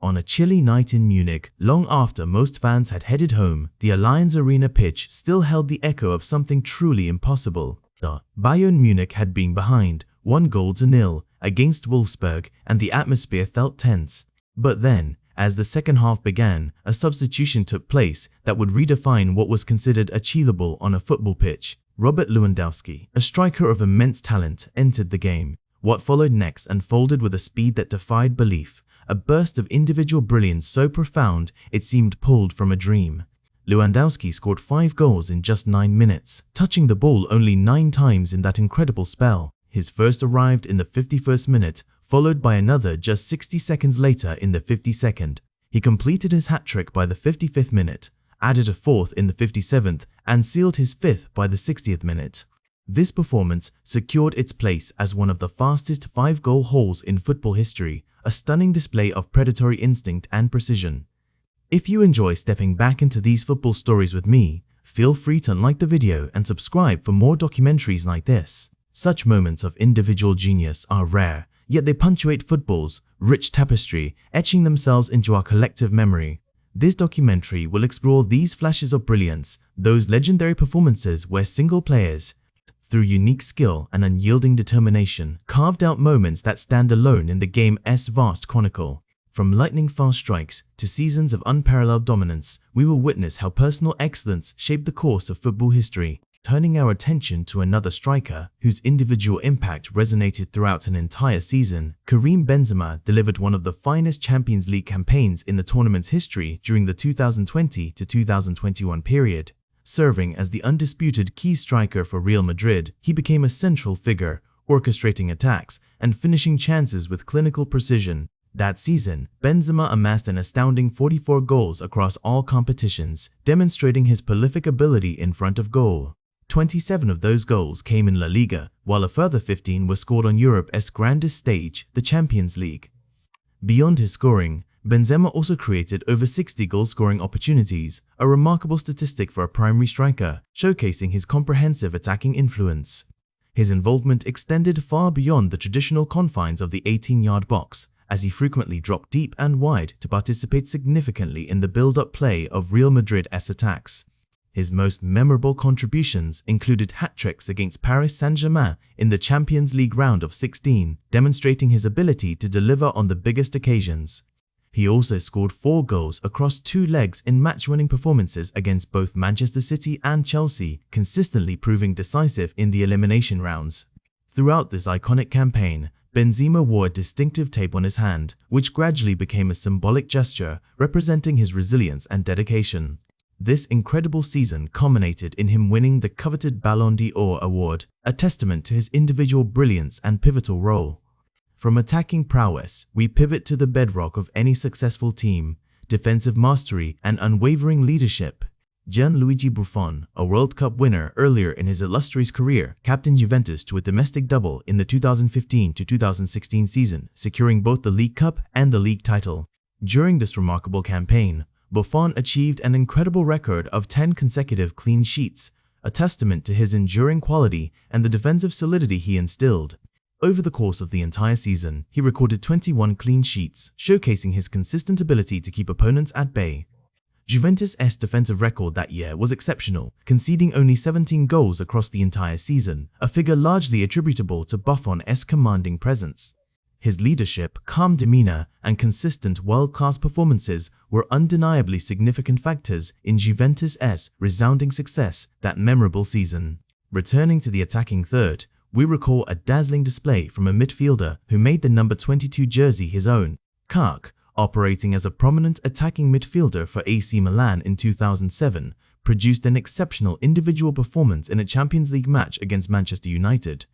On a chilly night in Munich, long after most fans had headed home, the Allianz Arena pitch still held the echo of something truly impossible. Bayern Munich had been behind 1-0 against Wolfsburg, and the atmosphere felt tense. But then, as the second half began, a substitution took place that would redefine what was considered achievable on a football pitch. Robert Lewandowski, a striker of immense talent, entered the game. What followed next unfolded with a speed that defied belief, a burst of individual brilliance so profound it seemed pulled from a dream. Lewandowski scored 5 goals in just 9 minutes, touching the ball only 9 times in that incredible spell. His first arrived in the 51st minute, followed by another just 60 seconds later in the 52nd. He completed his hat-trick by the 55th minute, added a 4th in the 57th, and sealed his 5th by the 60th minute. This performance secured its place as one of the fastest 5-goal hauls in football history, a stunning display of predatory instinct and precision. If you enjoy stepping back into these football stories with me, feel free to like the video and subscribe for more documentaries like this. Such moments of individual genius are rare, yet they punctuate football's rich tapestry, etching themselves into our collective memory. This documentary will explore these flashes of brilliance, those legendary performances where single players, through unique skill and unyielding determination, carved out moments that stand alone in the game's vast chronicle. From lightning-fast strikes to seasons of unparalleled dominance, we will witness how personal excellence shaped the course of football history. Turning our attention to another striker whose individual impact resonated throughout an entire season, Karim Benzema delivered one of the finest Champions League campaigns in the tournament's history during the 2020 to 2021 period. Serving as the undisputed key striker for Real Madrid, he became a central figure, orchestrating attacks and finishing chances with clinical precision. That season, Benzema amassed an astounding 44 goals across all competitions, demonstrating his prolific ability in front of goal. 27 of those goals came in La Liga, while a further 15 were scored on Europe's grandest stage, the Champions League. Beyond his scoring, Benzema also created over 60 goal-scoring opportunities, a remarkable statistic for a primary striker, showcasing his comprehensive attacking influence. His involvement extended far beyond the traditional confines of the 18-yard box, as he frequently dropped deep and wide to participate significantly in the build-up play of Real Madrid's attacks. His most memorable contributions included hat-tricks against Paris Saint-Germain in the Champions League round of 16, demonstrating his ability to deliver on the biggest occasions. He also scored 4 goals across 2 legs in match-winning performances against both Manchester City and Chelsea, consistently proving decisive in the elimination rounds. Throughout this iconic campaign, Benzema wore a distinctive tape on his hand, which gradually became a symbolic gesture representing his resilience and dedication. This incredible season culminated in him winning the coveted Ballon d'Or award, a testament to his individual brilliance and pivotal role. From attacking prowess, we pivot to the bedrock of any successful team: defensive mastery and unwavering leadership. Gianluigi Buffon, a World Cup winner earlier in his illustrious career, captained Juventus to a domestic double in the 2015-2016 season, securing both the League Cup and the league title. During this remarkable campaign, Buffon achieved an incredible record of 10 consecutive clean sheets, a testament to his enduring quality and the defensive solidity he instilled. Over the course of the entire season, he recorded 21 clean sheets, showcasing his consistent ability to keep opponents at bay. Juventus' defensive record that year was exceptional, conceding only 17 goals across the entire season, a figure largely attributable to Buffon's commanding presence. His leadership, calm demeanor, and consistent world-class performances were undeniably significant factors in Juventus' resounding success that memorable season. Returning to the attacking third, we recall a dazzling display from a midfielder who made the number 22 jersey his own. Kaká, operating as a prominent attacking midfielder for AC Milan in 2007, produced an exceptional individual performance in a Champions League match against Manchester United.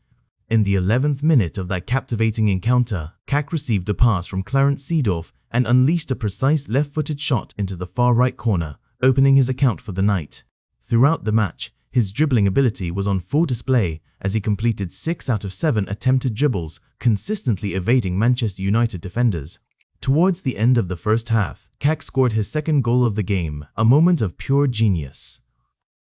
In the 11th minute of that captivating encounter, Kaká received a pass from Clarence Seedorf and unleashed a precise left-footed shot into the far right corner, opening his account for the night. Throughout the match, his dribbling ability was on full display as he completed 6 out of 7 attempted dribbles, consistently evading Manchester United defenders. Towards the end of the first half, Kaká scored his second goal of the game, a moment of pure genius.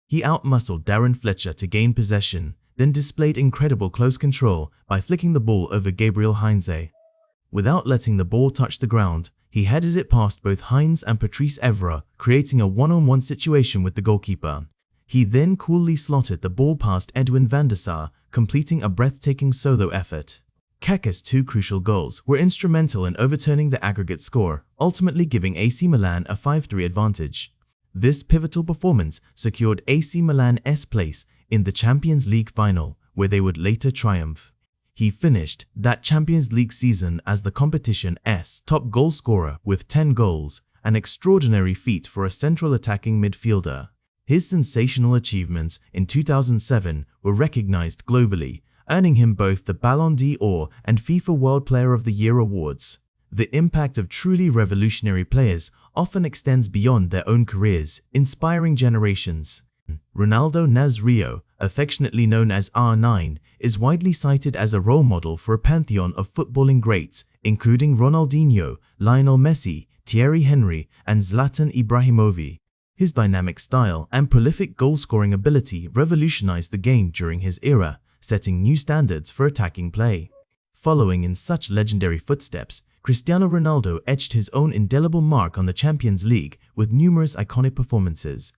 He outmuscled Darren Fletcher to gain possession, then displayed incredible close control by flicking the ball over Gabriel Heinze. Without letting the ball touch the ground, He headed it past both Heinz and Patrice Evra, creating a one-on-one situation with the goalkeeper. He then coolly slotted the ball past Edwin van der Sar, completing a breathtaking solo effort. Kaká's two crucial goals were instrumental in overturning the aggregate score, ultimately giving AC Milan a 5-3 advantage. This pivotal performance secured AC Milan's place in the Champions League final, where they would later triumph. He finished that Champions League season as the competition's top goal scorer with 10 goals, an extraordinary feat for a central attacking midfielder. His sensational achievements in 2007 were recognized globally, earning him both the Ballon d'Or and FIFA World Player of the Year awards. The impact of truly revolutionary players often extends beyond their own careers, inspiring generations. Ronaldo Nazario, affectionately known as R9, is widely cited as a role model for a pantheon of footballing greats, including Ronaldinho, Lionel Messi, Thierry Henry, and Zlatan Ibrahimovic. His dynamic style and prolific goal-scoring ability revolutionized the game during his era, setting new standards for attacking play. Following in such legendary footsteps, Cristiano Ronaldo etched his own indelible mark on the Champions League with numerous iconic performances.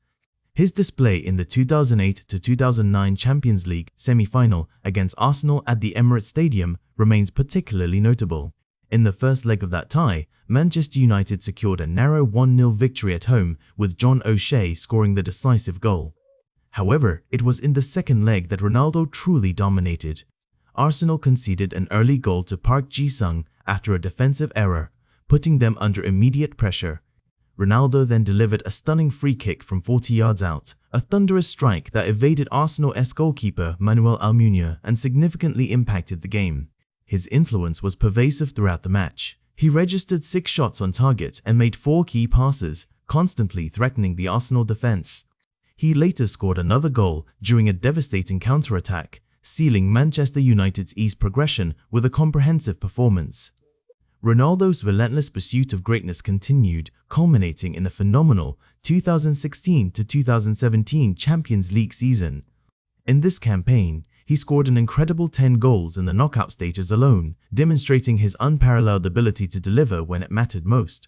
His display in the 2008-2009 Champions League semi-final against Arsenal at the Emirates Stadium remains particularly notable. In the first leg of that tie, Manchester United secured a narrow 1-0 victory at home, with John O'Shea scoring the decisive goal. However, it was in the second leg that Ronaldo truly dominated. Arsenal conceded an early goal to Park Ji-sung after a defensive error, putting them under immediate pressure. Ronaldo then delivered a stunning free kick from 40 yards out, a thunderous strike that evaded Arsenal's goalkeeper Manuel Almunia and significantly impacted the game. His influence was pervasive throughout the match. He registered 6 shots on target and made 4 key passes, constantly threatening the Arsenal defense. He later scored another goal during a devastating counter-attack, sealing Manchester United's ease progression with a comprehensive performance. Ronaldo's relentless pursuit of greatness continued, culminating in a phenomenal 2016-2017 Champions League season. In this campaign, he scored an incredible 10 goals in the knockout stages alone, demonstrating his unparalleled ability to deliver when it mattered most.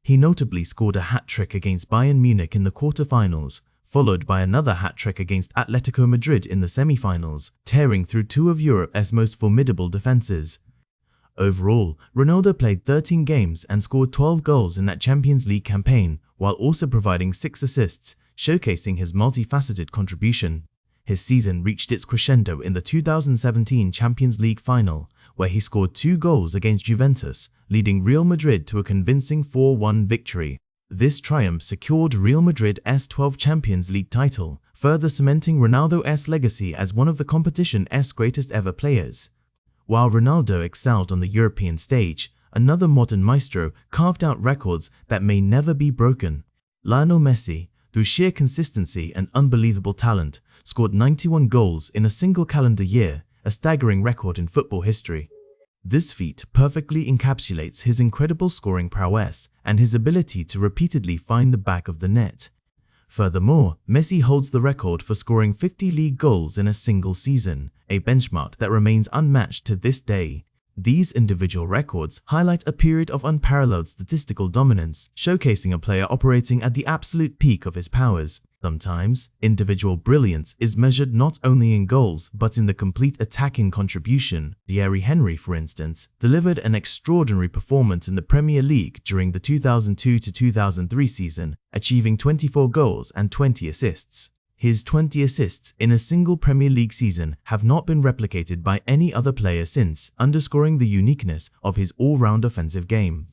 He notably scored a hat-trick against Bayern Munich in the quarter-finals, followed by another hat-trick against Atletico Madrid in the semi-finals, tearing through 2 of Europe's most formidable defenses. Overall, Ronaldo played 13 games and scored 12 goals in that Champions League campaign, while also providing 6 assists, showcasing his multifaceted contribution. His season reached its crescendo in the 2017 Champions League final, where he scored 2 goals against Juventus, leading Real Madrid to a convincing 4-1 victory. This triumph secured Real Madrid's 12th Champions League title, further cementing Ronaldo's legacy as one of the competition's greatest ever players. While Ronaldo excelled on the European stage, another modern maestro carved out records that may never be broken. Lionel Messi, through sheer consistency and unbelievable talent, scored 91 goals in a single calendar year, a staggering record in football history. This feat perfectly encapsulates his incredible scoring prowess and his ability to repeatedly find the back of the net. Furthermore, Messi holds the record for scoring 50 league goals in a single season, a benchmark that remains unmatched to this day. These individual records highlight a period of unparalleled statistical dominance, showcasing a player operating at the absolute peak of his powers. Sometimes, individual brilliance is measured not only in goals but in the complete attacking contribution. Thierry Henry, for instance, delivered an extraordinary performance in the Premier League during the 2002-2003 season, achieving 24 goals and 20 assists. His 20 assists in a single Premier League season have not been replicated by any other player since, underscoring the uniqueness of his all-round offensive game.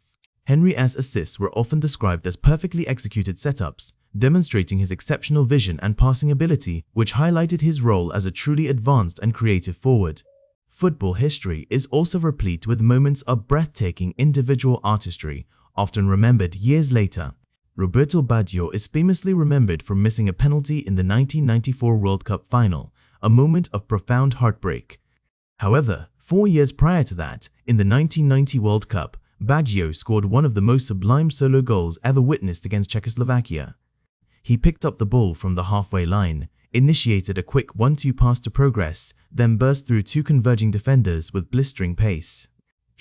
Henry's assists were often described as perfectly executed setups, demonstrating his exceptional vision and passing ability, which highlighted his role as a truly advanced and creative forward. Football history is also replete with moments of breathtaking individual artistry, often remembered years later. Roberto Baggio is famously remembered for missing a penalty in the 1994 World Cup final, a moment of profound heartbreak. However, 4 years prior to that, in the 1990 World Cup, Baggio scored one of the most sublime solo goals ever witnessed against Czechoslovakia. He picked up the ball from the halfway line, initiated a quick 1-2 pass to progress, then burst through 2 converging defenders with blistering pace.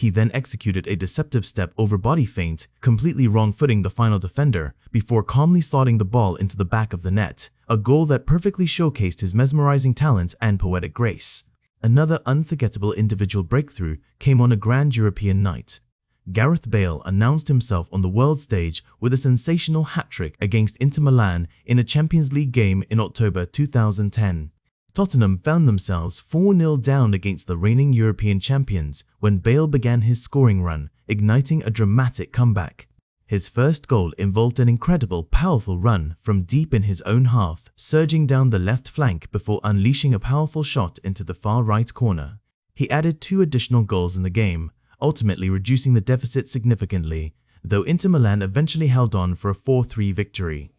He then executed a deceptive step-over body feint, completely wrong-footing the final defender before calmly slotting the ball into the back of the net, a goal that perfectly showcased his mesmerizing talent and poetic grace. Another unforgettable individual breakthrough came on a grand European night. Gareth Bale announced himself on the world stage with a sensational hat-trick against Inter Milan in a Champions League game in October 2010. Tottenham found themselves 4-0 down against the reigning European champions when Bale began his scoring run, igniting a dramatic comeback. His first goal involved an incredible, powerful run from deep in his own half, surging down the left flank before unleashing a powerful shot into the far right corner. He added 2 additional goals in the game, ultimately reducing the deficit significantly, though Inter Milan eventually held on for a 4-3 victory.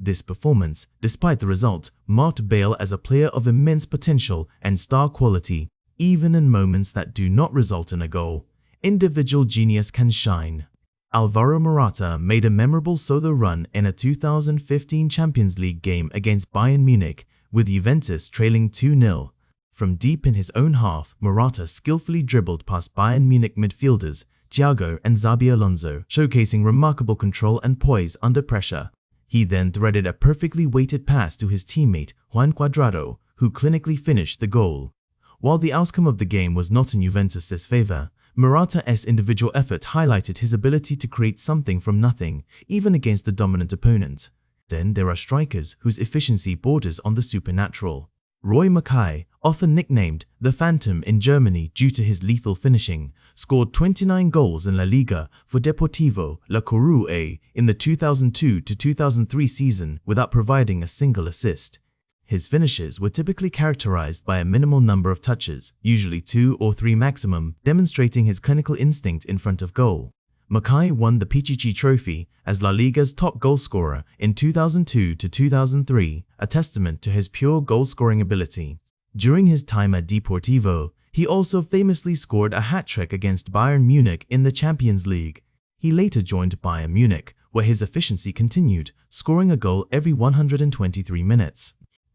This performance, despite the result, marked Bale as a player of immense potential and star quality, even in moments that do not result in a goal. Individual genius can shine. Alvaro Morata made a memorable solo run in a 2015 Champions League game against Bayern Munich, with Juventus trailing 2-0. From deep in his own half, Morata skillfully dribbled past Bayern Munich midfielders Thiago and Xabi Alonso, showcasing remarkable control and poise under pressure. He then threaded a perfectly weighted pass to his teammate Juan Cuadrado, who clinically finished the goal. While the outcome of the game was not in Juventus' favor, Morata's individual effort highlighted his ability to create something from nothing, even against the dominant opponent. Then there are strikers whose efficiency borders on the supernatural. Roy Mackay, often nicknamed the Phantom in Germany due to his lethal finishing, scored 29 goals in La Liga for Deportivo La Coruña in the 2002-2003 season without providing a single assist. His finishes were typically characterized by a minimal number of touches, usually 2 or 3 maximum, demonstrating his clinical instinct in front of goal. Mackay won the Pichichi Trophy as La Liga's top goalscorer in 2002-2003, a testament to his pure goal-scoring ability. During his time at Deportivo, he also famously scored a hat-trick against Bayern Munich in the Champions League. He later joined Bayern Munich, where his efficiency continued, scoring a goal every 123 minutes.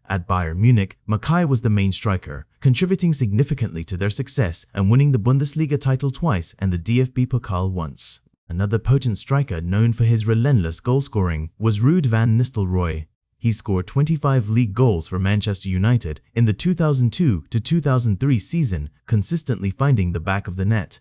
At Bayern Munich, Mackay was the main striker, contributing significantly to their success and winning the Bundesliga title twice and the DFB Pokal once. Another potent striker known for his relentless goal-scoring was Ruud van Nistelrooy. He scored 25 league goals for Manchester United in the 2002-2003 season, consistently finding the back of the net.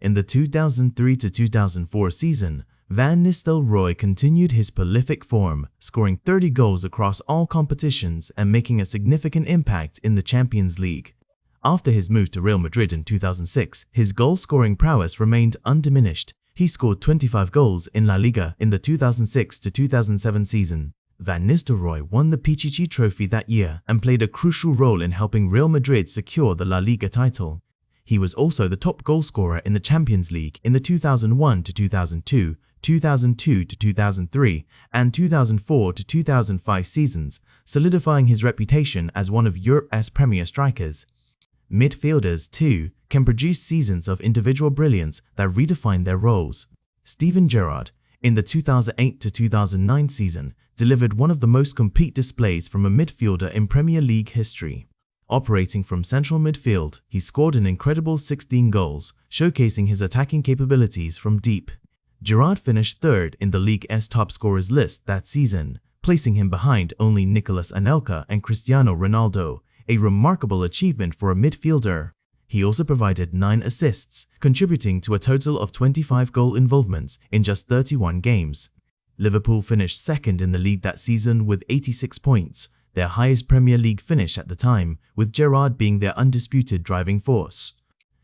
In the 2003-2004 season, Van Nistelrooy continued his prolific form, scoring 30 goals across all competitions and making a significant impact in the Champions League. After his move to Real Madrid in 2006, his goal-scoring prowess remained undiminished. He scored 25 goals in La Liga in the 2006-2007 season. Van Nistelrooy won the Pichichi Trophy that year and played a crucial role in helping Real Madrid secure the La Liga title. He was also the top goalscorer in the Champions League in the 2001-2002, 2002-2003, and 2004-2005 seasons, solidifying his reputation as one of Europe's premier strikers. Midfielders, too, can produce seasons of individual brilliance that redefine their roles. Steven Gerrard, in the 2008-2009 season, delivered one of the most complete displays from a midfielder in Premier League history. Operating from central midfield, he scored an incredible 16 goals, showcasing his attacking capabilities from deep. Gerrard finished third in the league's top scorers list that season, placing him behind only Nicolas Anelka and Cristiano Ronaldo, a remarkable achievement for a midfielder. He also provided 9 assists, contributing to a total of 25 goal involvements in just 31 games. Liverpool finished second in the league that season with 86 points, their highest Premier League finish at the time, with Gerrard being their undisputed driving force.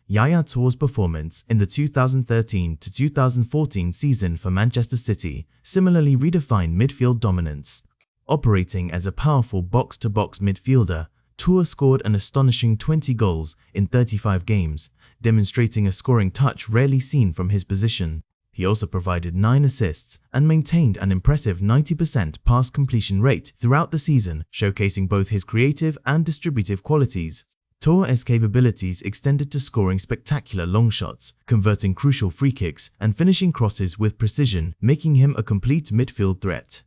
Yaya Toure's performance in the 2013-2014 season for Manchester City similarly redefined midfield dominance. Operating as a powerful box-to-box midfielder, Toure scored an astonishing 20 goals in 35 games, demonstrating a scoring touch rarely seen from his position. He also provided 9 assists and maintained an impressive 90% pass completion rate throughout the season, showcasing both his creative and distributive qualities. Toure's capabilities extended to scoring spectacular long shots, converting crucial free kicks, and finishing crosses with precision, making him a complete midfield threat.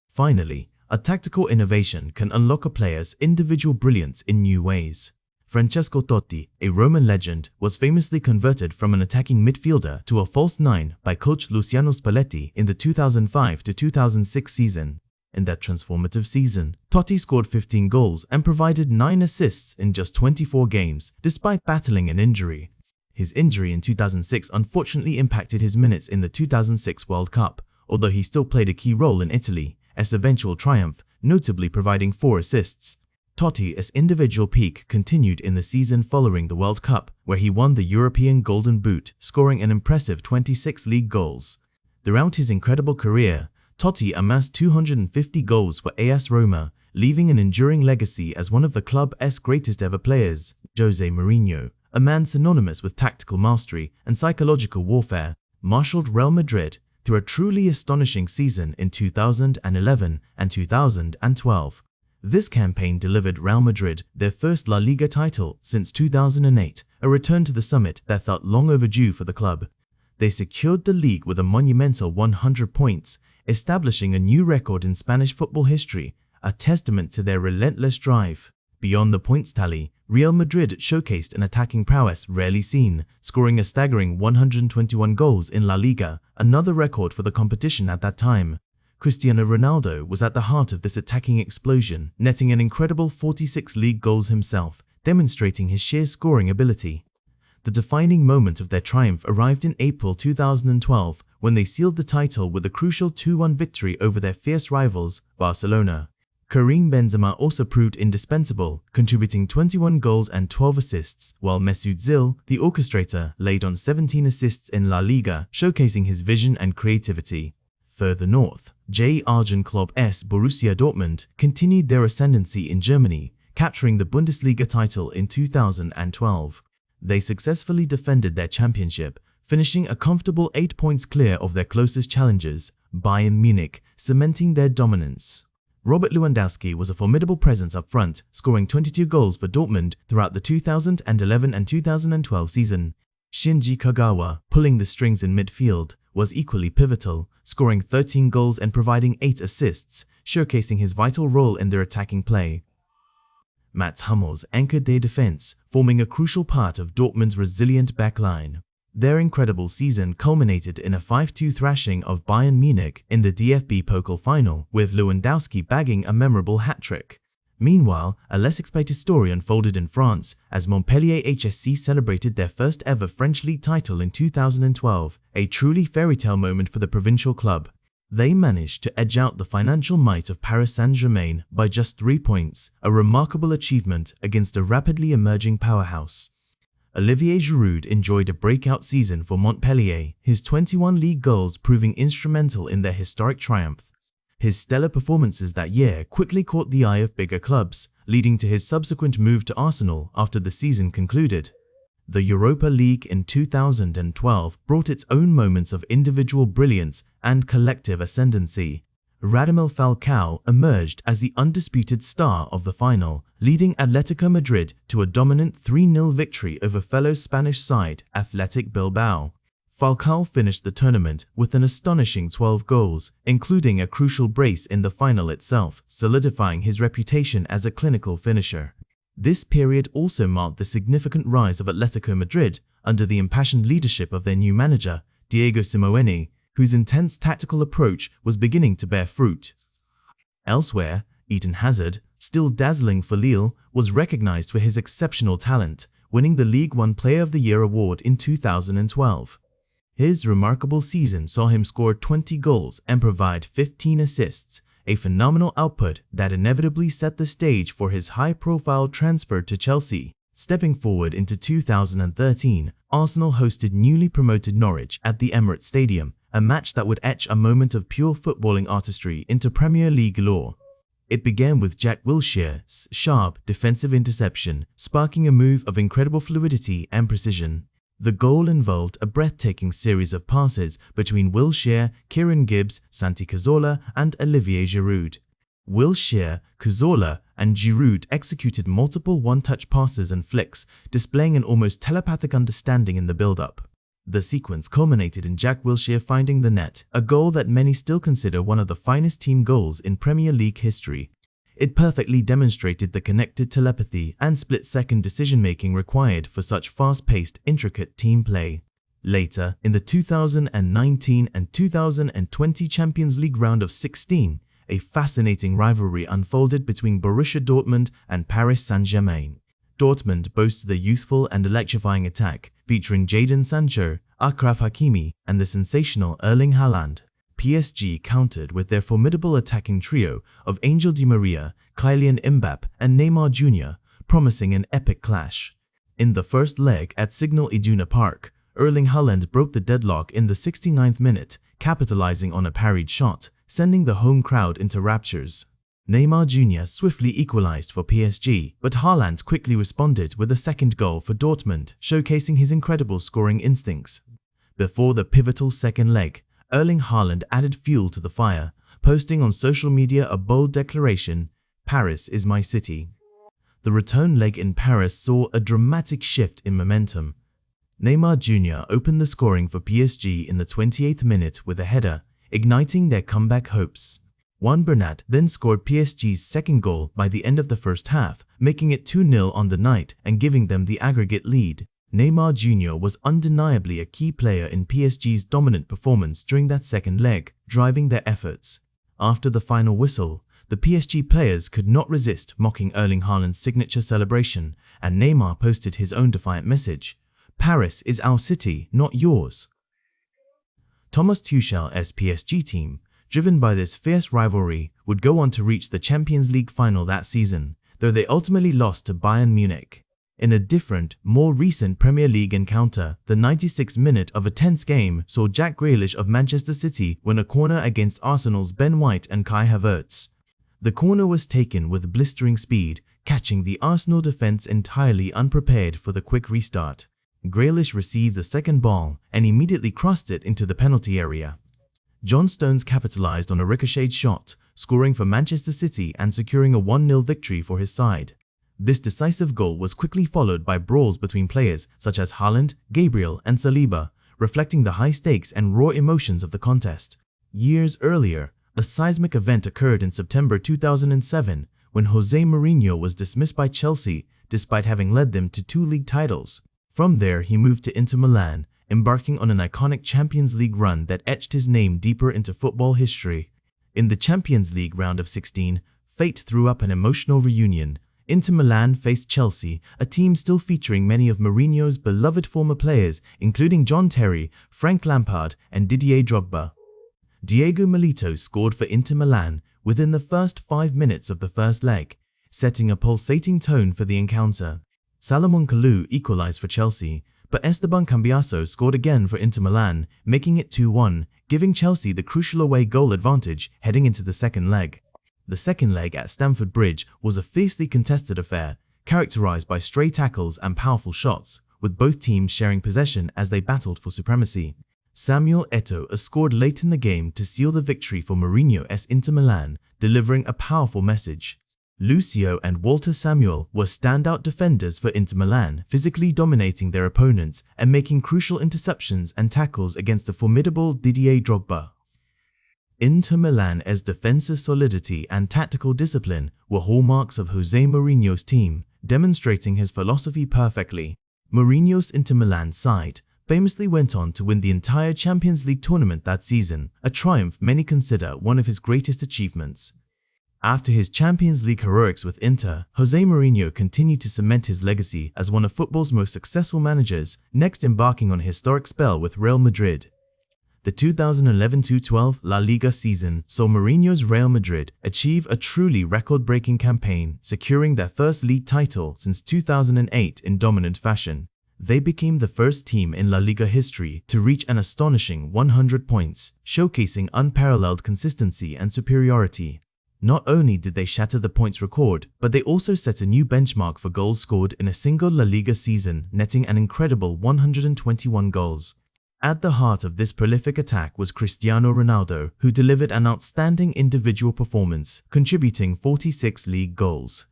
Finally, a tactical innovation can unlock a player's individual brilliance in new ways. Francesco Totti, a Roman legend, was famously converted from an attacking midfielder to a false nine by coach Luciano Spalletti in the 2005-2006 season. In that transformative season, Totti scored 15 goals and provided 9 assists in just 24 games, despite battling an injury. His injury in 2006 unfortunately impacted his minutes in the 2006 World Cup, although he still played a key role in Italy's eventual triumph, notably providing 4 assists. Totti's individual peak continued in the season following the World Cup, where he won the European Golden Boot, scoring an impressive 26 league goals. Throughout his incredible career, Totti amassed 250 goals for AS Roma, leaving an enduring legacy as one of the club's greatest ever players. Jose Mourinho, a man synonymous with tactical mastery and psychological warfare, marshaled Real Madrid through a truly astonishing season in 2011 and 2012. This campaign delivered Real Madrid their first La Liga title since 2008, a return to the summit that felt long overdue for the club. They secured the league with a monumental 100 points, establishing a new record in Spanish football history, a testament to their relentless drive. Beyond the points tally, Real Madrid showcased an attacking prowess rarely seen, scoring a staggering 121 goals in La Liga, another record for the competition at that time. Cristiano Ronaldo was at the heart of this attacking explosion, netting an incredible 46 league goals himself, demonstrating his sheer scoring ability. The defining moment of their triumph arrived in April 2012, when they sealed the title with a crucial 2-1 victory over their fierce rivals, Barcelona. Karim Benzema also proved indispensable, contributing 21 goals and 12 assists, while Mesut Özil, the orchestrator, laid on 17 assists in La Liga, showcasing his vision and creativity. Further north, Arjen Klopp's Borussia Dortmund continued their ascendancy in Germany, capturing the Bundesliga title in 2012. They successfully defended their championship, finishing a comfortable 8 points clear of their closest challengers, Bayern Munich, cementing their dominance. Robert Lewandowski was a formidable presence up front, scoring 22 goals for Dortmund throughout the 2011 and 2012 season. Shinji Kagawa, pulling the strings in midfield, was equally pivotal, scoring 13 goals and providing 8 assists, showcasing his vital role in their attacking play. Mats Hummels anchored their defense, forming a crucial part of Dortmund's resilient backline. Their incredible season culminated in a 5-2 thrashing of Bayern Munich in the DFB Pokal final, with Lewandowski bagging a memorable hat-trick. Meanwhile, a less expected story unfolded in France as Montpellier HSC celebrated their first ever French league title in 2012, a truly fairy tale moment for the provincial club. They managed to edge out the financial might of Paris Saint-Germain by just 3 points, a remarkable achievement against a rapidly emerging powerhouse. Olivier Giroud enjoyed a breakout season for Montpellier, his 21 league goals proving instrumental in their historic triumph. His stellar performances that year quickly caught the eye of bigger clubs, leading to his subsequent move to Arsenal after the season concluded. The Europa League in 2012 brought its own moments of individual brilliance and collective ascendancy. Radamel Falcao emerged as the undisputed star of the final, leading Atletico Madrid to a dominant 3-0 victory over fellow Spanish side Athletic Bilbao. Falcao finished the tournament with an astonishing 12 goals, including a crucial brace in the final itself, solidifying his reputation as a clinical finisher. This period also marked the significant rise of Atletico Madrid under the impassioned leadership of their new manager, Diego Simeone, whose intense tactical approach was beginning to bear fruit. Elsewhere, Eden Hazard, still dazzling for Lille, was recognized for his exceptional talent, winning the Ligue 1 Player of the Year award in 2012. His remarkable season saw him score 20 goals and provide 15 assists, a phenomenal output that inevitably set the stage for his high-profile transfer to Chelsea. Stepping forward into 2013, Arsenal hosted newly promoted Norwich at the Emirates Stadium, a match that would etch a moment of pure footballing artistry into Premier League lore. It began with Jack Wilshere's sharp defensive interception, sparking a move of incredible fluidity and precision. The goal involved a breathtaking series of passes between Wilshere, Kieran Gibbs, Santi Cazorla, and Olivier Giroud. Wilshere, Cazorla, and Giroud executed multiple one-touch passes and flicks, displaying an almost telepathic understanding in the build-up. The sequence culminated in Jack Wilshere finding the net, a goal that many still consider one of the finest team goals in Premier League history. It perfectly demonstrated the connected telepathy and split-second decision-making required for such fast-paced, intricate team play. Later, in the 2019 and 2020 Champions League round of 16, a fascinating rivalry unfolded between Borussia Dortmund and Paris Saint-Germain. Dortmund boasted a youthful and electrifying attack, featuring Jadon Sancho, Achraf Hakimi, and the sensational Erling Haaland. PSG countered with their formidable attacking trio of Angel Di Maria, Kylian Mbappé, and Neymar Jr., promising an epic clash. In the first leg at Signal Iduna Park, Erling Haaland broke the deadlock in the 69th minute, capitalizing on a parried shot, sending the home crowd into raptures. Neymar Jr. swiftly equalized for PSG, but Haaland quickly responded with a second goal for Dortmund, showcasing his incredible scoring instincts. Before the pivotal second leg, Erling Haaland added fuel to the fire, posting on social media a bold declaration, "Paris is my city." The return leg in Paris saw a dramatic shift in momentum. Neymar Jr. opened the scoring for PSG in the 28th minute with a header, igniting their comeback hopes. Juan Bernat then scored PSG's second goal by the end of the first half, making it 2-0 on the night and giving them the aggregate lead. Neymar Jr. was undeniably a key player in PSG's dominant performance during that second leg, driving their efforts. After the final whistle, the PSG players could not resist mocking Erling Haaland's signature celebration, and Neymar posted his own defiant message, "Paris is our city, not yours." Thomas Tuchel's PSG team, driven by this fierce rivalry, would go on to reach the Champions League final that season, though they ultimately lost to Bayern Munich. In a different, more recent Premier League encounter, the 96th minute of a tense game saw Jack Grealish of Manchester City win a corner against Arsenal's Ben White and Kai Havertz. The corner was taken with blistering speed, catching the Arsenal defense entirely unprepared for the quick restart. Grealish received the second ball and immediately crossed it into the penalty area. John Stones capitalized on a ricocheted shot, scoring for Manchester City and securing a 1-0 victory for his side. This decisive goal was quickly followed by brawls between players such as Haaland, Gabriel, and Saliba, reflecting the high stakes and raw emotions of the contest. Years earlier, a seismic event occurred in September 2007 when Jose Mourinho was dismissed by Chelsea despite having led them to 2 league titles. From there, he moved to Inter Milan, embarking on an iconic Champions League run that etched his name deeper into football history. In the Champions League round of 16, fate threw up an emotional reunion. Inter Milan faced Chelsea, a team still featuring many of Mourinho's beloved former players, including John Terry, Frank Lampard, and Didier Drogba. Diego Milito scored for Inter Milan within the first 5 minutes of the first leg, setting a pulsating tone for the encounter. Salomon Kalou equalized for Chelsea, but Esteban Cambiaso scored again for Inter Milan, making it 2-1, giving Chelsea the crucial away goal advantage heading into the second leg. The second leg at Stamford Bridge was a fiercely contested affair, characterized by stray tackles and powerful shots, with both teams sharing possession as they battled for supremacy. Samuel Eto'o scored late in the game to seal the victory for Mourinho's Inter Milan, delivering a powerful message. Lucio and Walter Samuel were standout defenders for Inter Milan, physically dominating their opponents and making crucial interceptions and tackles against the formidable Didier Drogba. Inter Milan's defensive solidity and tactical discipline were hallmarks of Jose Mourinho's team, demonstrating his philosophy perfectly. Mourinho's Inter Milan side famously went on to win the entire Champions League tournament that season, a triumph many consider one of his greatest achievements. After his Champions League heroics with Inter, Jose Mourinho continued to cement his legacy as one of football's most successful managers, next embarking on a historic spell with Real Madrid. The 2011-12 La Liga season saw Mourinho's Real Madrid achieve a truly record-breaking campaign, securing their first league title since 2008 in dominant fashion. They became the first team in La Liga history to reach an astonishing 100 points, showcasing unparalleled consistency and superiority. Not only did they shatter the points record, but they also set a new benchmark for goals scored in a single La Liga season, netting an incredible 121 goals. At the heart of this prolific attack was Cristiano Ronaldo, who delivered an outstanding individual performance, contributing 46 league goals.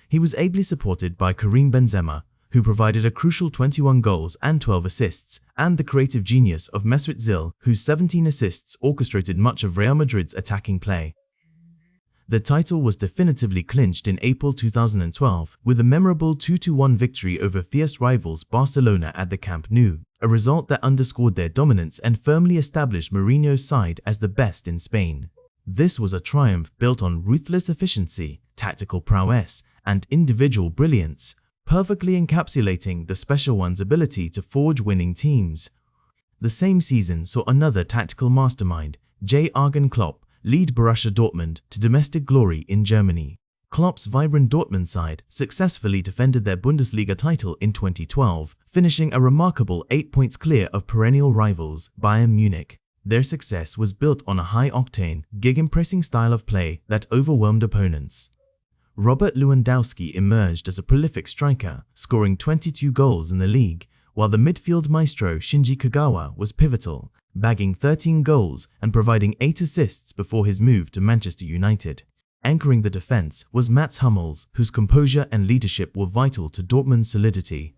He was ably supported by Karim Benzema, who provided a crucial 21 goals and 12 assists, and the creative genius of Mesut Özil, whose 17 assists orchestrated much of Real Madrid's attacking play. The title was definitively clinched in April 2012 with a memorable 2-1 victory over fierce rivals Barcelona at the Camp Nou, a result that underscored their dominance and firmly established Mourinho's side as the best in Spain. This was a triumph built on ruthless efficiency, tactical prowess, and individual brilliance, perfectly encapsulating the special one's ability to forge winning teams. The same season saw another tactical mastermind, Jürgen Klopp, lead Borussia Dortmund to domestic glory in Germany. Klopp's vibrant Dortmund side successfully defended their Bundesliga title in 2012, finishing a remarkable 8 points clear of perennial rivals Bayern Munich. Their success was built on a high-octane, gegenpressing style of play that overwhelmed opponents. Robert Lewandowski emerged as a prolific striker, scoring 22 goals in the league, while the midfield maestro Shinji Kagawa was pivotal, bagging 13 goals and providing 8 assists before his move to Manchester United. Anchoring the defense was Mats Hummels, whose composure and leadership were vital to Dortmund's solidity.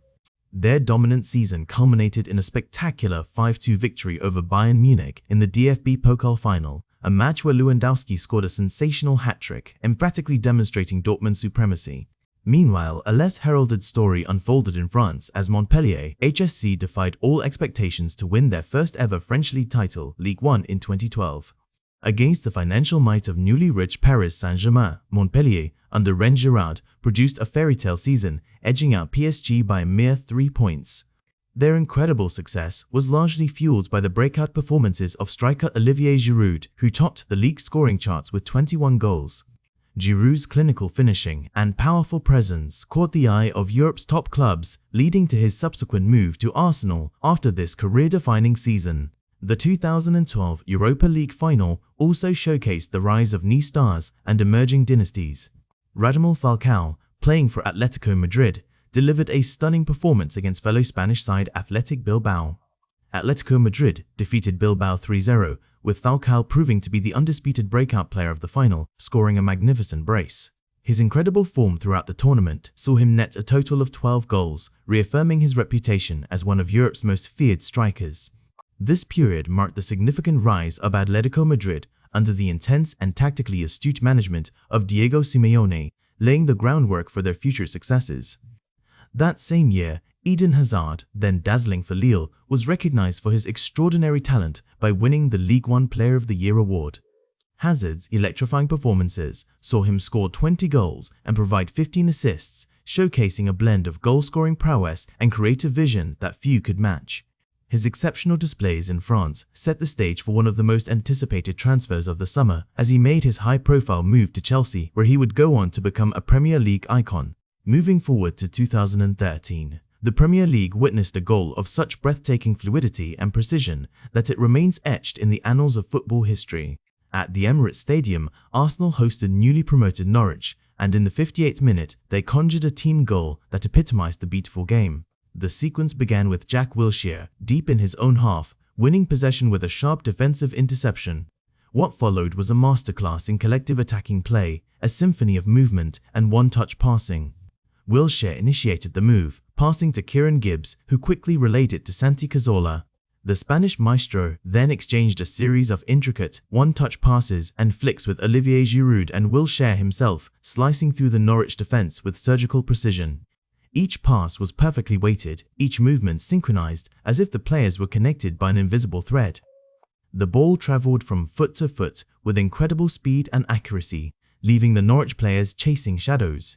Their dominant season culminated in a spectacular 5-2 victory over Bayern Munich in the DFB Pokal final, a match where Lewandowski scored a sensational hat-trick, emphatically demonstrating Dortmund's supremacy. Meanwhile, a less heralded story unfolded in France as Montpellier HSC defied all expectations to win their first ever French league title, Ligue 1, in 2012. Against the financial might of newly rich Paris Saint-Germain, Montpellier, under René Girard, produced a fairy-tale season, edging out PSG by a mere 3 points. Their incredible success was largely fueled by the breakout performances of striker Olivier Giroud, who topped the league scoring charts with 21 goals. Giroud's clinical finishing and powerful presence caught the eye of Europe's top clubs, leading to his subsequent move to Arsenal after this career-defining season. The 2012 Europa League final also showcased the rise of new stars and emerging dynasties. Radamel Falcao, playing for Atletico Madrid, delivered a stunning performance against fellow Spanish side Athletic Bilbao. Atletico Madrid defeated Bilbao 3-0, with Falcao proving to be the undisputed breakout player of the final, scoring a magnificent brace. His incredible form throughout the tournament saw him net a total of 12 goals, reaffirming his reputation as one of Europe's most feared strikers. This period marked the significant rise of Atletico Madrid under the intense and tactically astute management of Diego Simeone, laying the groundwork for their future successes. That same year, Eden Hazard, then dazzling for Lille, was recognized for his extraordinary talent by winning the Ligue 1 Player of the Year award. Hazard's electrifying performances saw him score 20 goals and provide 15 assists, showcasing a blend of goal-scoring prowess and creative vision that few could match. His exceptional displays in France set the stage for one of the most anticipated transfers of the summer as he made his high-profile move to Chelsea, where he would go on to become a Premier League icon. Moving forward to 2013, the Premier League witnessed a goal of such breathtaking fluidity and precision that it remains etched in the annals of football history. At the Emirates Stadium, Arsenal hosted newly promoted Norwich, and in the 58th minute, they conjured a team goal that epitomized the beautiful game. The sequence began with Jack Wilshere, deep in his own half, winning possession with a sharp defensive interception. What followed was a masterclass in collective attacking play, a symphony of movement and one-touch passing. Wilshere initiated the move, passing to Kieran Gibbs, who quickly relayed it to Santi Cazorla. The Spanish maestro then exchanged a series of intricate, one-touch passes and flicks with Olivier Giroud and Wilshere himself, slicing through the Norwich defense with surgical precision. Each pass was perfectly weighted, each movement synchronized, as if the players were connected by an invisible thread. The ball traveled from foot to foot with incredible speed and accuracy, leaving the Norwich players chasing shadows.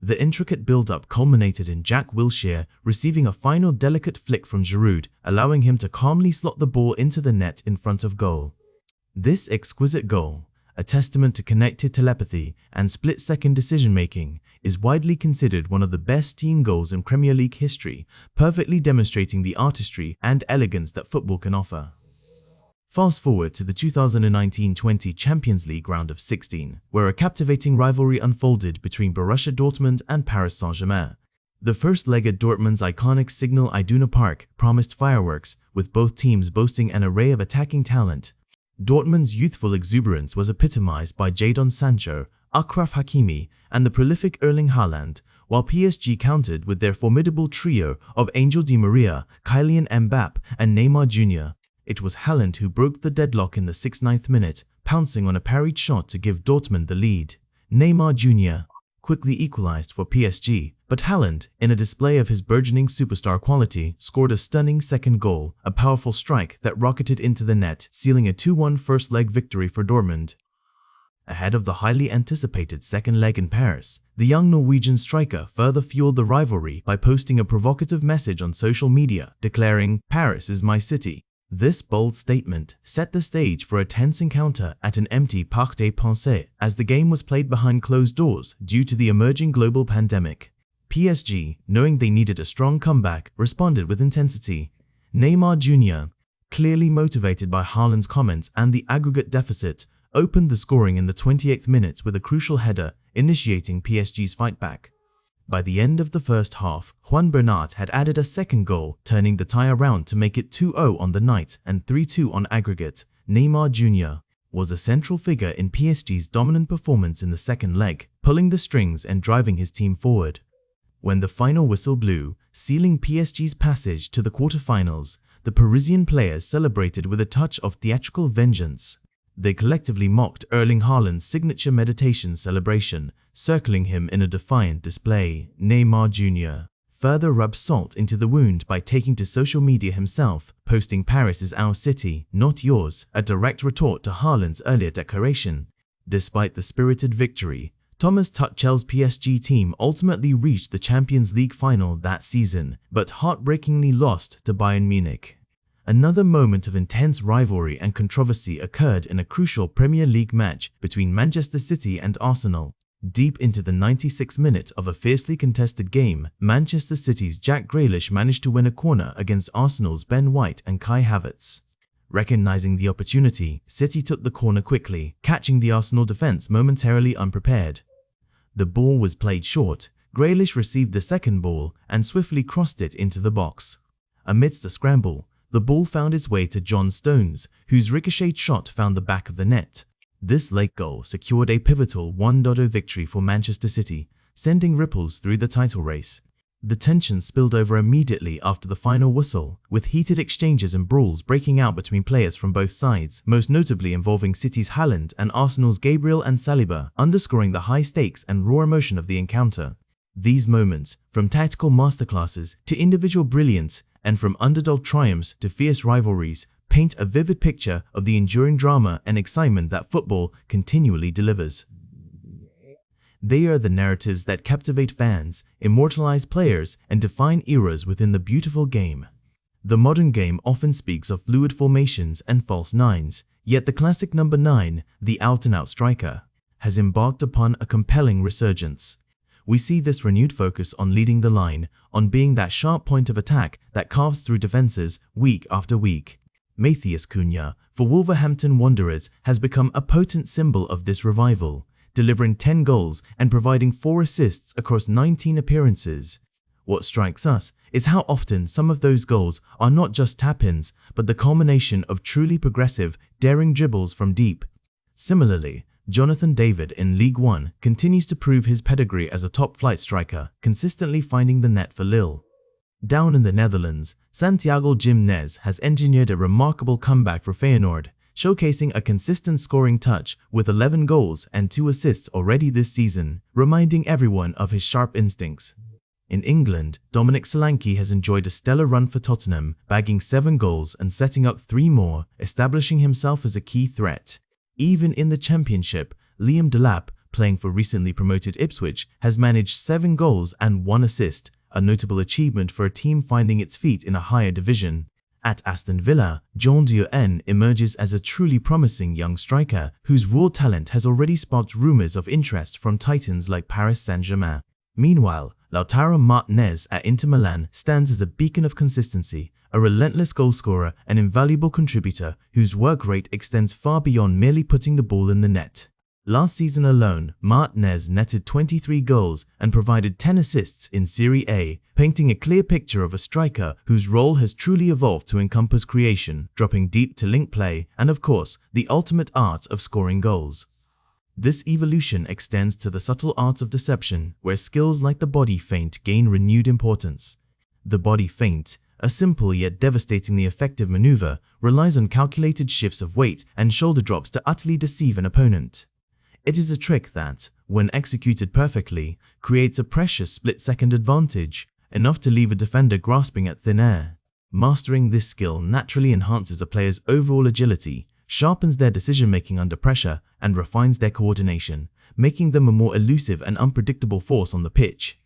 The intricate build-up culminated in Jack Wilshere receiving a final delicate flick from Giroud, allowing him to calmly slot the ball into the net in front of goal. This exquisite goal, a testament to connected telepathy and split-second decision-making, is widely considered one of the best team goals in Premier League history, perfectly demonstrating the artistry and elegance that football can offer. Fast forward to the 2019-20 Champions League round of 16, where a captivating rivalry unfolded between Borussia Dortmund and Paris Saint-Germain. The first leg at Dortmund's iconic Signal Iduna Park promised fireworks, with both teams boasting an array of attacking talent. Dortmund's youthful exuberance was epitomized by Jadon Sancho, Achraf Hakimi, and the prolific Erling Haaland, while PSG countered with their formidable trio of Angel Di Maria, Kylian Mbappé, and Neymar Jr. It was Haaland who broke the deadlock in the 69th minute, pouncing on a parried shot to give Dortmund the lead. Neymar Jr. quickly equalized for PSG, but Haaland, in a display of his burgeoning superstar quality, scored a stunning second goal, a powerful strike that rocketed into the net, sealing a 2-1 first-leg victory for Dortmund. Ahead of the highly anticipated second leg in Paris, the young Norwegian striker further fueled the rivalry by posting a provocative message on social media, declaring, "Paris is my city." This bold statement set the stage for a tense encounter at an empty Parc des Princes as the game was played behind closed doors due to the emerging global pandemic. PSG, knowing they needed a strong comeback, responded with intensity. Neymar Jr., clearly motivated by Haaland's comments and the aggregate deficit, opened the scoring in the 28th minute with a crucial header, initiating PSG's fight back. By the end of the first half, Juan Bernat had added a second goal, turning the tie around to make it 2-0 on the night and 3-2 on aggregate. Neymar Jr. was a central figure in PSG's dominant performance in the second leg, pulling the strings and driving his team forward. When the final whistle blew, sealing PSG's passage to the quarterfinals, the Parisian players celebrated with a touch of theatrical vengeance. They collectively mocked Erling Haaland's signature meditation celebration, circling him in a defiant display. Neymar Jr. further rubbed salt into the wound by taking to social media himself, posting "Paris is our city, not yours," a direct retort to Haaland's earlier declaration. Despite the spirited victory, Thomas Tuchel's PSG team ultimately reached the Champions League final that season, but heartbreakingly lost to Bayern Munich. Another moment of intense rivalry and controversy occurred in a crucial Premier League match between Manchester City and Arsenal. Deep into the 96th minute of a fiercely contested game, Manchester City's Jack Grealish managed to win a corner against Arsenal's Ben White and Kai Havertz. Recognizing the opportunity, City took the corner quickly, catching the Arsenal defense momentarily unprepared. The ball was played short. Grealish received the second ball and swiftly crossed it into the box. Amidst a scramble, the ball found its way to John Stones, whose ricocheted shot found the back of the net. This late goal secured a pivotal 1-0 victory for Manchester City, sending ripples through the title race. The tension spilled over immediately after the final whistle, with heated exchanges and brawls breaking out between players from both sides, most notably involving City's Haaland and Arsenal's Gabriel and Saliba, underscoring the high stakes and raw emotion of the encounter. These moments, from tactical masterclasses to individual brilliance, and from underdog triumphs to fierce rivalries, paint a vivid picture of the enduring drama and excitement that football continually delivers. They are the narratives that captivate fans, immortalize players, and define eras within the beautiful game. The modern game often speaks of fluid formations and false nines, yet the classic number 9, the out-and-out striker, has embarked upon a compelling resurgence. We see this renewed focus on leading the line, on being that sharp point of attack that carves through defenses week after week. Matheus Cunha, for Wolverhampton Wanderers, has become a potent symbol of this revival, delivering 10 goals and providing 4 assists across 19 appearances. What strikes us is how often some of those goals are not just tap-ins, but the culmination of truly progressive, daring dribbles from deep. Similarly, Jonathan David in League One continues to prove his pedigree as a top-flight striker, consistently finding the net for Lille. Down in the Netherlands, Santiago Jimenez has engineered a remarkable comeback for Feyenoord, showcasing a consistent scoring touch with 11 goals and 2 assists already this season, reminding everyone of his sharp instincts. In England, Dominic Solanke has enjoyed a stellar run for Tottenham, bagging 7 goals and setting up 3 more, establishing himself as a key threat. Even in the Championship, Liam Delap, playing for recently promoted Ipswich, has managed 7 goals and 1 assist, a notable achievement for a team finding its feet in a higher division. At Aston Villa, Johan emerges as a truly promising young striker whose raw talent has already sparked rumors of interest from titans like Paris Saint-Germain. Meanwhile, Lautaro Martinez at Inter Milan stands as a beacon of consistency, a relentless goalscorer and invaluable contributor whose work rate extends far beyond merely putting the ball in the net. Last season alone, Martinez netted 23 goals and provided 10 assists in Serie A, painting a clear picture of a striker whose role has truly evolved to encompass creation, dropping deep to link play, and of course, the ultimate art of scoring goals. This evolution extends to the subtle art of deception, where skills like the body feint gain renewed importance. The body feint, A simple yet devastatingly effective maneuver relies on calculated shifts of weight and shoulder drops to utterly deceive an opponent. It is a trick that, when executed perfectly, creates a precious split-second advantage, enough to leave a defender grasping at thin air. Mastering this skill naturally enhances a player's overall agility, sharpens their decision-making under pressure, and refines their coordination, making them a more elusive and unpredictable force on the pitch.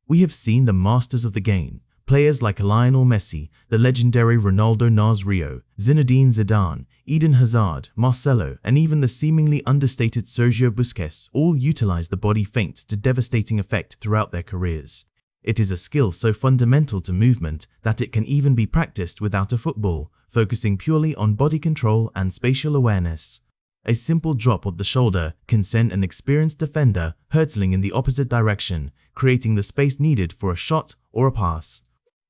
We have seen the masters of the game, players like Lionel Messi, the legendary Ronaldo Nazario, Zinedine Zidane, Eden Hazard, Marcelo, and even the seemingly understated Sergio Busquets all utilize the body feint to devastating effect throughout their careers. It is a skill so fundamental to movement that it can even be practiced without a football, focusing purely on body control and spatial awareness. A simple drop of the shoulder can send an experienced defender hurtling in the opposite direction, creating the space needed for a shot or a pass.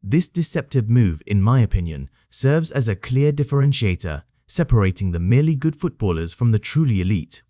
This deceptive move, in my opinion, serves as a clear differentiator, separating the merely good footballers from the truly elite.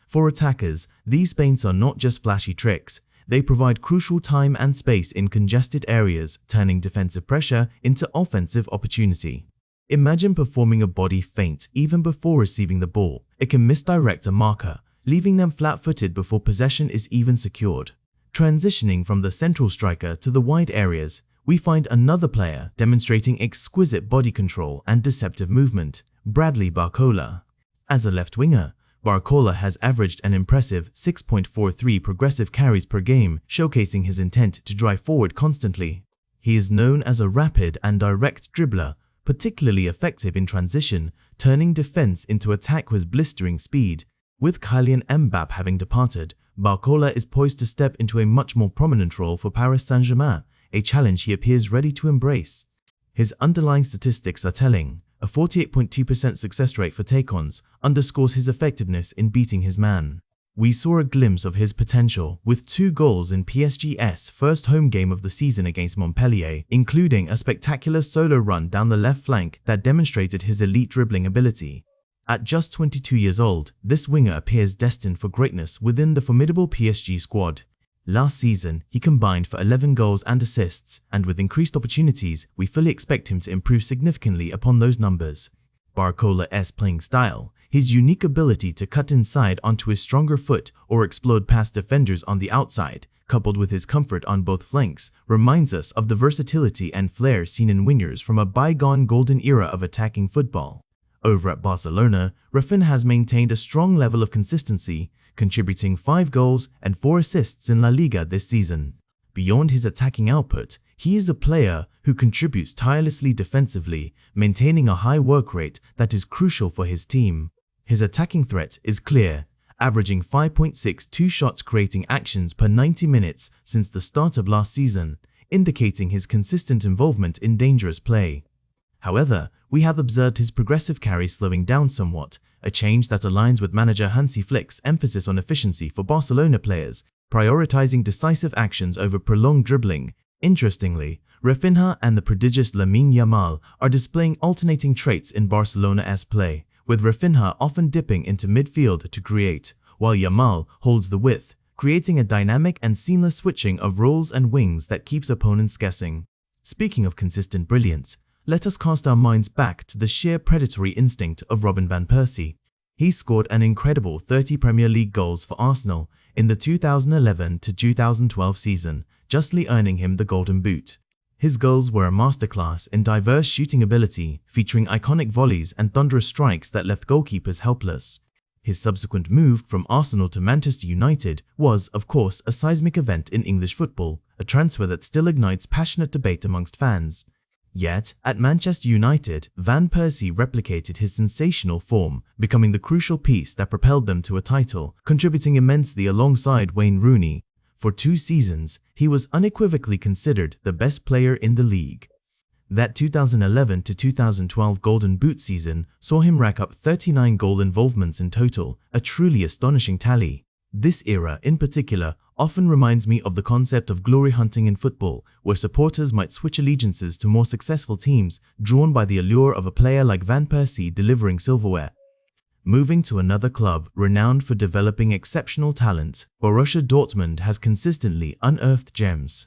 For attackers, these feints are not just flashy tricks. They provide crucial time and space in congested areas, turning defensive pressure into offensive opportunity. Imagine performing a body feint even before receiving the ball. It can misdirect a marker, leaving them flat-footed before possession is even secured. Transitioning from the central striker to the wide areas, we find another player demonstrating exquisite body control and deceptive movement, Bradley Barcola. As a left winger, Barcola has averaged an impressive 6.43 progressive carries per game, showcasing his intent to drive forward constantly. He is known as a rapid and direct dribbler, particularly effective in transition, turning defense into attack with blistering speed. With Kylian Mbappé having departed, Barcola is poised to step into a much more prominent role for Paris Saint-Germain, a challenge he appears ready to embrace. His underlying statistics are telling. A 48.2% success rate for take-ons underscores his effectiveness in beating his man. We saw a glimpse of his potential with 2 goals in PSG's first home game of the season against Montpellier, including a spectacular solo run down the left flank that demonstrated his elite dribbling ability. At just 22 years old, this winger appears destined for greatness within the formidable PSG squad. Last season, he combined for 11 goals and assists, and with increased opportunities, we fully expect him to improve significantly upon those numbers. Barcola's playing style, his unique ability to cut inside onto his stronger foot or explode past defenders on the outside, coupled with his comfort on both flanks, reminds us of the versatility and flair seen in wingers from a bygone golden era of attacking football. Over at Barcelona, Rafinha has maintained a strong level of consistency, contributing 5 goals and 4 assists in La Liga this season. Beyond his attacking output, he is a player who contributes tirelessly defensively, maintaining a high work rate that is crucial for his team. His attacking threat is clear, averaging 5.62 shots creating actions per 90 minutes since the start of last season, indicating his consistent involvement in dangerous play. However, we have observed his progressive carry slowing down somewhat, a change that aligns with manager Hansi Flick's emphasis on efficiency for Barcelona players, prioritizing decisive actions over prolonged dribbling. Interestingly, Rafinha and the prodigious Lamine Yamal are displaying alternating traits in Barcelona's play, with Rafinha often dipping into midfield to create, while Yamal holds the width, creating a dynamic and seamless switching of roles and wings that keeps opponents guessing. Speaking of consistent brilliance, let us cast our minds back to the sheer predatory instinct of Robin van Persie. He scored an incredible 30 Premier League goals for Arsenal in the 2011-2012 season, justly earning him the Golden Boot. His goals were a masterclass in diverse shooting ability, featuring iconic volleys and thunderous strikes that left goalkeepers helpless. His subsequent move from Arsenal to Manchester United was, of course, a seismic event in English football, a transfer that still ignites passionate debate amongst fans. Yet, at Manchester United, Van Persie replicated his sensational form, becoming the crucial piece that propelled them to a title, contributing immensely alongside Wayne Rooney. For 2 seasons, he was unequivocally considered the best player in the league. That 2011-2012 Golden Boot season saw him rack up 39 goal involvements in total, a truly astonishing tally. This era, in particular, often reminds me of the concept of glory hunting in football, where supporters might switch allegiances to more successful teams, drawn by the allure of a player like Van Persie delivering silverware. Moving to another club renowned for developing exceptional talent, Borussia Dortmund has consistently unearthed gems.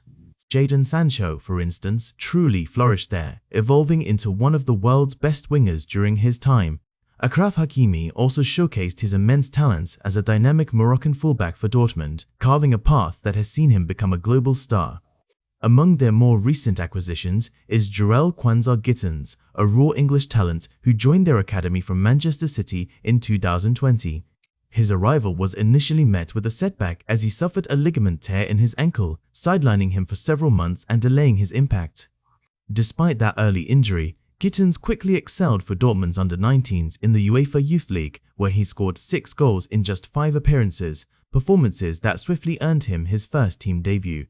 Jadon Sancho, for instance, truly flourished there, evolving into one of the world's best wingers during his time. Achraf Hakimi also showcased his immense talents as a dynamic Moroccan fullback for Dortmund, carving a path that has seen him become a global star. Among their more recent acquisitions is Jarell Quansah-Gittens, a raw English talent who joined their academy from Manchester City in 2020. His arrival was initially met with a setback as he suffered a ligament tear in his ankle, sidelining him for several months and delaying his impact. Despite that early injury, Gittens quickly excelled for Dortmund's under-19s in the UEFA Youth League, where he scored 6 goals in just 5 appearances, performances that swiftly earned him his first team debut.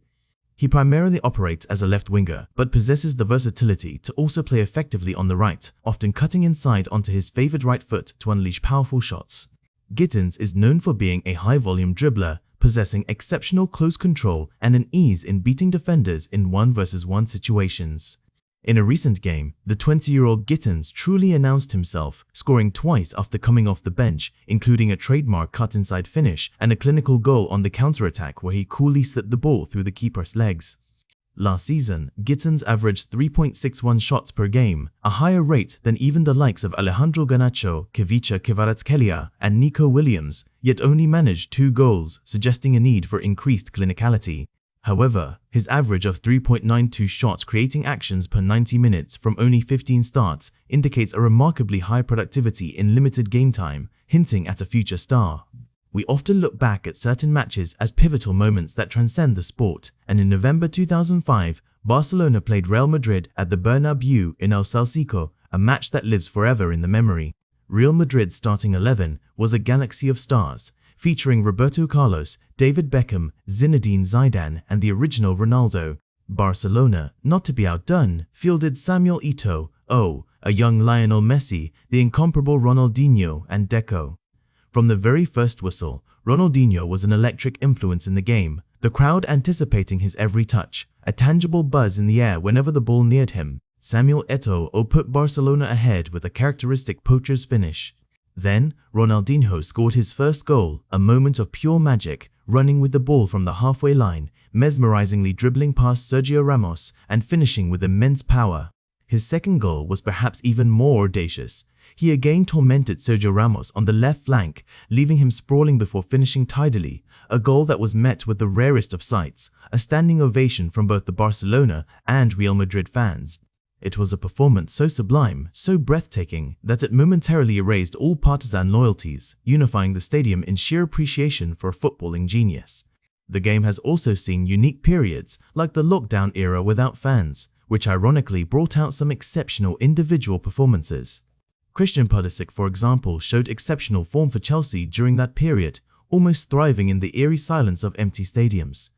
He primarily operates as a left winger, but possesses the versatility to also play effectively on the right, often cutting inside onto his favoured right foot to unleash powerful shots. Gittens is known for being a high-volume dribbler, possessing exceptional close control and an ease in beating defenders in 1-versus-1 situations. In a recent game, the 20-year-old Gittens truly announced himself, scoring twice after coming off the bench, including a trademark cut-inside finish and a clinical goal on the counter-attack where he coolly slid the ball through the keeper's legs. Last season, Gittens averaged 3.61 shots per game, a higher rate than even the likes of Alejandro Garnacho, Ivica Kvaratskhelia, and Nico Williams, yet only managed 2 goals, suggesting a need for increased clinicality. However, his average of 3.92 shots creating actions per 90 minutes from only 15 starts indicates a remarkably high productivity in limited game time, hinting at a future star. We often look back at certain matches as pivotal moments that transcend the sport, and in November 2005, Barcelona played Real Madrid at the Bernabeu in El Salsico, a match that lives forever in the memory. Real Madrid's starting 11 was a galaxy of stars, featuring Roberto Carlos, David Beckham, Zinedine Zidane, and the original Ronaldo. Barcelona, not to be outdone, fielded Samuel Eto'o, a young Lionel Messi, the incomparable Ronaldinho, and Deco. From the very first whistle, Ronaldinho was an electric influence in the game, the crowd anticipating his every touch, a tangible buzz in the air whenever the ball neared him. Samuel Eto'o put Barcelona ahead with a characteristic poacher's finish. Then, Ronaldinho scored his first goal, a moment of pure magic, running with the ball from the halfway line, mesmerizingly dribbling past Sergio Ramos and finishing with immense power. His second goal was perhaps even more audacious. He again tormented Sergio Ramos on the left flank, leaving him sprawling before finishing tidily, a goal that was met with the rarest of sights, a standing ovation from both the Barcelona and Real Madrid fans. It was a performance so sublime, so breathtaking, that it momentarily erased all partisan loyalties, unifying the stadium in sheer appreciation for a footballing genius. The game has also seen unique periods, like the lockdown era without fans, which ironically brought out some exceptional individual performances. Christian Pulisic, for example, showed exceptional form for Chelsea during that period, almost thriving in the eerie silence of empty stadiums.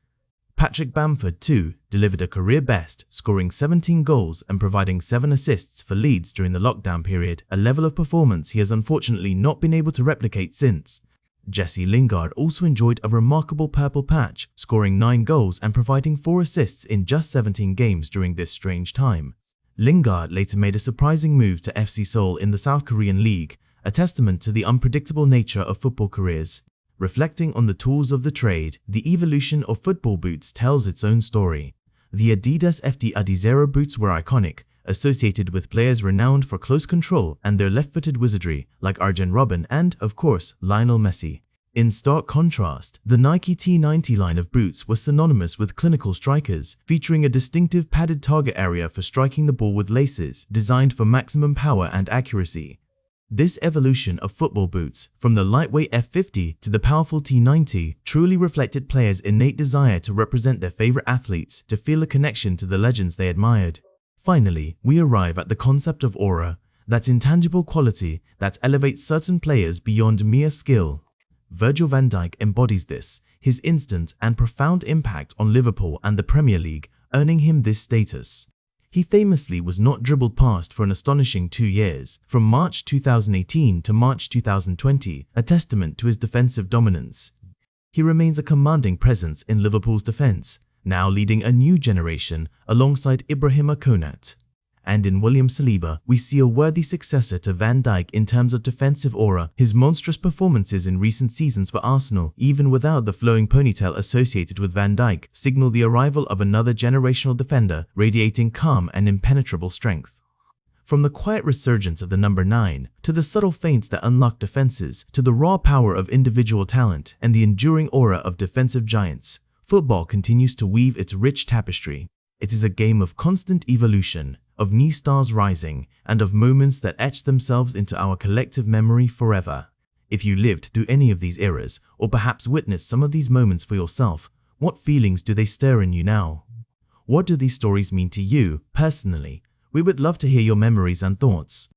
Patrick Bamford, too, delivered a career best, scoring 17 goals and providing 7 assists for Leeds during the lockdown period, a level of performance he has unfortunately not been able to replicate since. Jesse Lingard also enjoyed a remarkable purple patch, scoring 9 goals and providing 4 assists in just 17 games during this strange time. Lingard later made a surprising move to FC Seoul in the South Korean League, a testament to the unpredictable nature of football careers. Reflecting on the tools of the trade, the evolution of football boots tells its own story. The Adidas FD Adizero boots were iconic, associated with players renowned for close control and their left-footed wizardry, like Arjen Robben and, of course, Lionel Messi. In stark contrast, the Nike T90 line of boots was synonymous with clinical strikers, featuring a distinctive padded target area for striking the ball with laces, designed for maximum power and accuracy. This evolution of football boots, from the lightweight F50 to the powerful T90, truly reflected players' innate desire to represent their favorite athletes, to feel a connection to the legends they admired. Finally, we arrive at the concept of aura, that intangible quality that elevates certain players beyond mere skill. Virgil van Dijk embodies this, his instant and profound impact on Liverpool and the Premier League, earning him this status. He famously was not dribbled past for an astonishing 2 years, from March 2018 to March 2020, a testament to his defensive dominance. He remains a commanding presence in Liverpool's defense, now leading a new generation alongside Ibrahima Konate. and in William Saliba, we see a worthy successor to Van Dijk in terms of defensive aura. His monstrous performances in recent seasons for Arsenal, even without the flowing ponytail associated with Van Dijk, signal the arrival of another generational defender, radiating calm and impenetrable strength. From the quiet resurgence of the number 9, to the subtle feints that unlock defenses, to the raw power of individual talent and the enduring aura of defensive giants, football continues to weave its rich tapestry. It is a game of constant evolution, of new stars rising, and of moments that etch themselves into our collective memory forever. If you lived through any of these eras, or perhaps witnessed some of these moments for yourself, what feelings do they stir in you now? What do these stories mean to you, personally? We would love to hear your memories and thoughts.